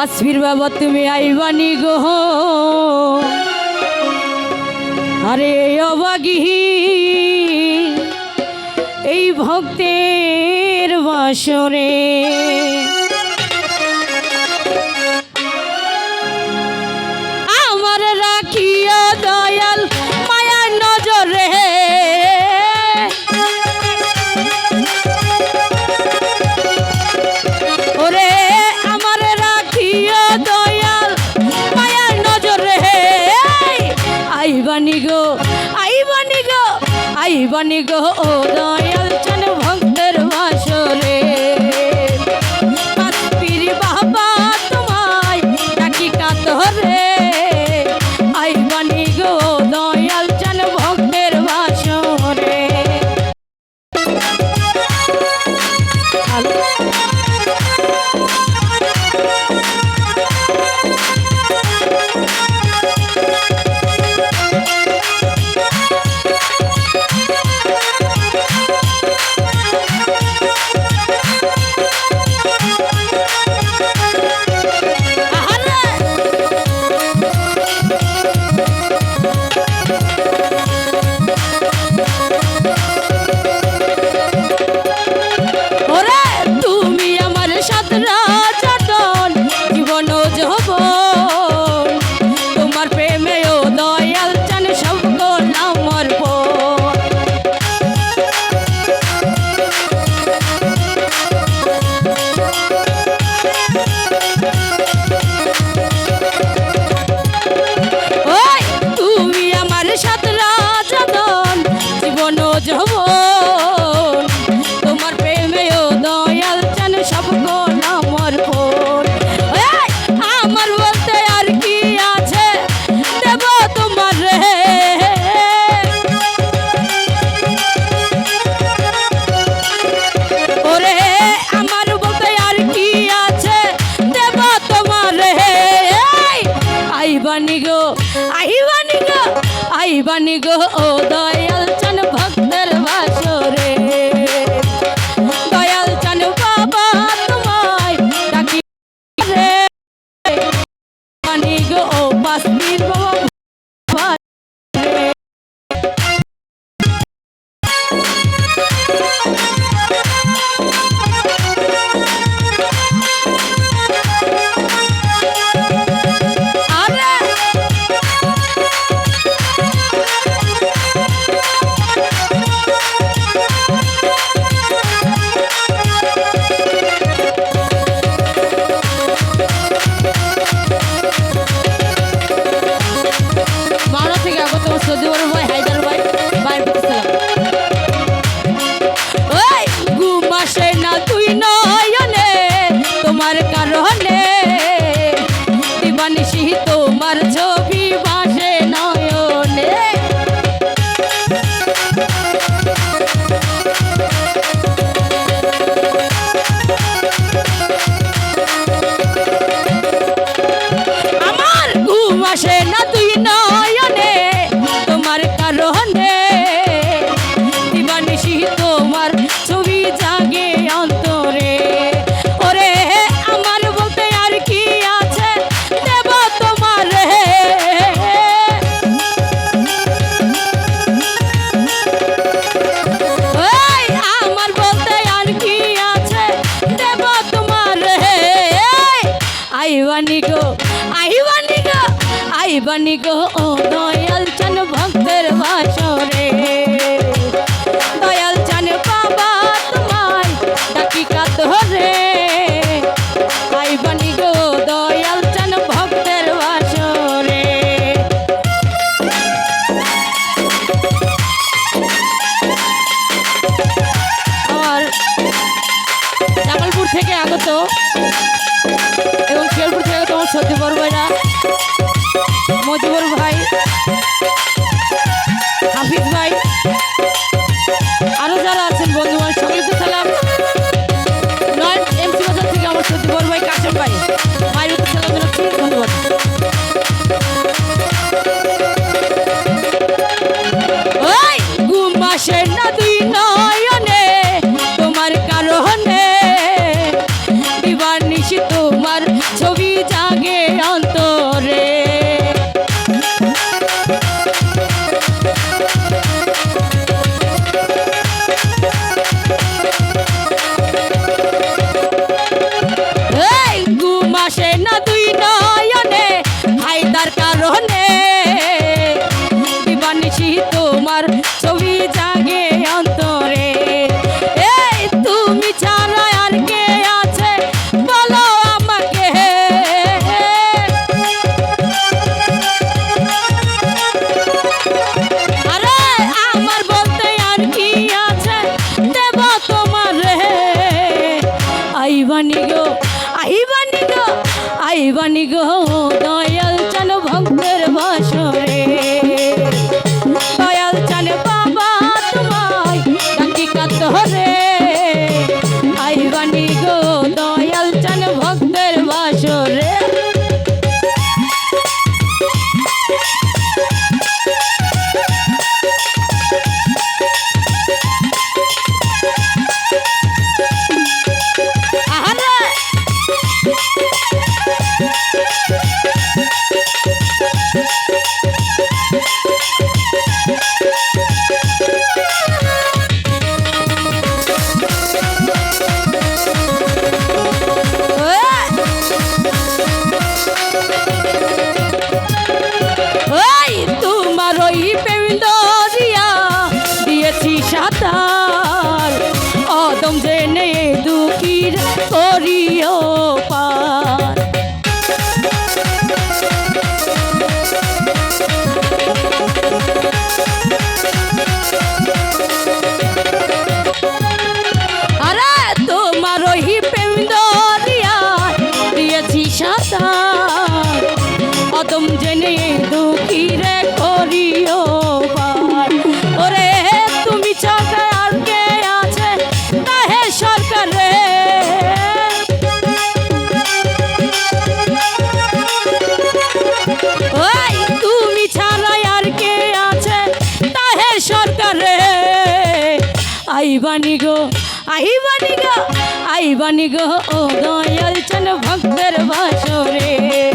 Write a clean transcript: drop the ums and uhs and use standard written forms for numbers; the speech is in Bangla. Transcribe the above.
পাঁচফির বাবা তুমি আইবানি গো আরে অবাগী এই ভক্তের বাসরে আমার রাখিয়া দয়াল মায়ার নজরে ওরে আমার রাখিয়া দয়াল মায়ার নজরে আইবানি গো আইবানি গো আইবানি গো ও দয়াল চান ভক্তের বাসরে পাঁচপীর বাবা তোমায় ডাকি কাতরে আইবানি গো দয়াল চান ভক্তের বাসরে আইবানি গো ও দয়াল চান ভক্তের বাসরে দয়াল চান বাবা তোমায় ডাকি রে আইবানি গো ও পাঁচপীর বাবা তোমার ছবি ভাসে নয়নে আমার ঘুম আসে না তুই নয়নে তোমার কারণে দিবানিশি তোমার ছবি জাগে অন্তরে ওরে আমার বলতে আর কি আছে দেব তোমার আমার বলতে আর কি আছে দেব তোমার আইবানি গো আইবানি গো আইবানি গো ও দয়াল চান ভক্তের বাসরে দয়াল চান বাবা তোমায় ডাকি কাতরে আইবানি গো দয়াল চান ভক্তের বাসরে আমার জামালপুর থেকে আগত এবং শিয়ালপুর থেকে তোমার সত্যি বড় ভাইরা মজিবুর ভাই হাফিজ ভাই আরো যারা আছেন বন্ধু ভাই সকলকে সালাম নয় এমসি বাজার থেকে আমার সত্যি বড় ভাই কাশেম ভাই মায়ের সালাম জানাচ্ছি ধন্যবাদ ওই ঘুম আসে না দুই নয়নে তোমার কারণে দিবানিশি তোমার ছবি আইবানি গো দয়াল চান ভক্তের বাসরে দয়াল চান বাবা তোমায় ডাকি কাতরে আইবানি গো দয়াল চান ভক্তের বাসরে সাঁতার অদম জেনে দুঃখীর করিও পার আরে তোমার ওই প্রেম দরিয়া দিয়েছি সাঁতার অদম জেনে দুঃখীরে করিও পার ওরে আইবানি গো আইবানি গো আইবানি গো ও দয়াল চান ভক্তের বাসরে